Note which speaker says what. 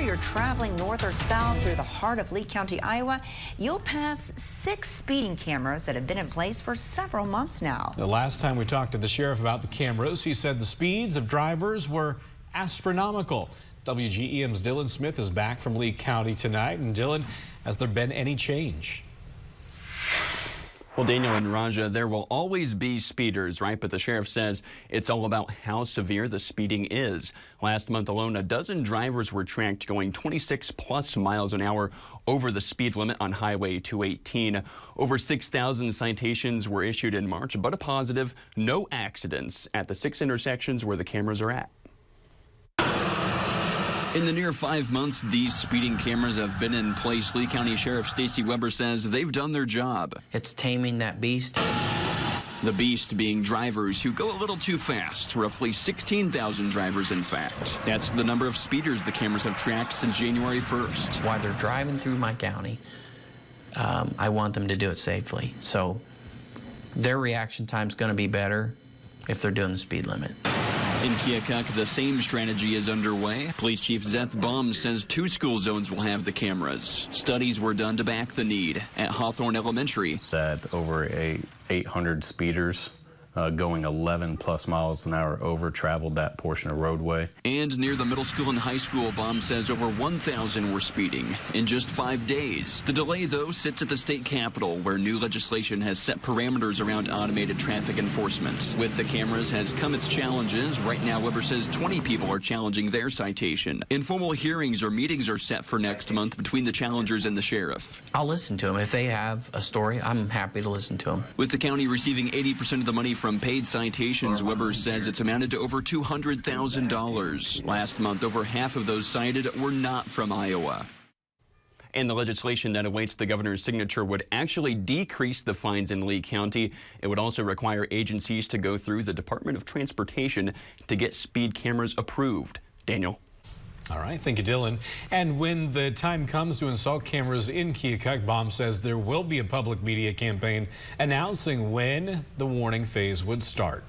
Speaker 1: you're traveling north or south through the heart of Lee County, Iowa, you'll pass 6 speeding cameras that have been in place for several months now.
Speaker 2: The last time we talked to the sheriff about the cameras, he said the speeds of drivers were astronomical. WGEM's Dylan Smith is back from Lee County tonight. And Dylan, has there been any change?
Speaker 3: Well, Daniel and Raja, there will always be speeders, right? But the sheriff says it's all about how severe the speeding is. Last month alone, a dozen drivers were tracked going 26+ miles an hour over the speed limit on Highway 218. Over 6,000 citations were issued in March, but a positive, no accidents at the 6 intersections where the cameras are at. In the near 5 months these speeding cameras have been in place, Lee County Sheriff Stacy Weber says they've done their job.
Speaker 4: It's taming that beast.
Speaker 3: The beast being drivers who go a little too fast, roughly 16,000 drivers in fact. That's the number of speeders the cameras have tracked since January 1st.
Speaker 4: While they're driving through my county, I want them to do it safely. So their reaction time's going to be better if they're doing the speed limit.
Speaker 3: In Keokuk, the same strategy is underway. Police Chief Zeth Baum says 2 school zones will have the cameras. Studies were done to back the need. At Hawthorne Elementary,
Speaker 5: that over 800 speeders going 11+ miles an hour over traveled that portion of roadway.
Speaker 3: And near the middle school and high school, Baum says over 1,000 were speeding in just 5 days. The delay, though, sits at the state capitol, where new legislation has set parameters around automated traffic enforcement. With the cameras has come its challenges. Right now, Weber says 20 people are challenging their citation. Informal hearings or meetings are set for next month between the challengers and the sheriff.
Speaker 4: I'll listen to them. If they have a story, I'm happy to listen to them.
Speaker 3: With the county receiving 80% of the money from paid citations, Weber says it's amounted to over $200,000. Last month, over half of those cited were not from Iowa. And the legislation that awaits the governor's signature would actually decrease the fines in Lee County. It would also require agencies to go through the Department of Transportation to get speed cameras approved. Daniel.
Speaker 2: All right, thank you, Dylan. And when the time comes to install cameras in Keokuk, Baum says there will be a public media campaign announcing when the warning phase would start.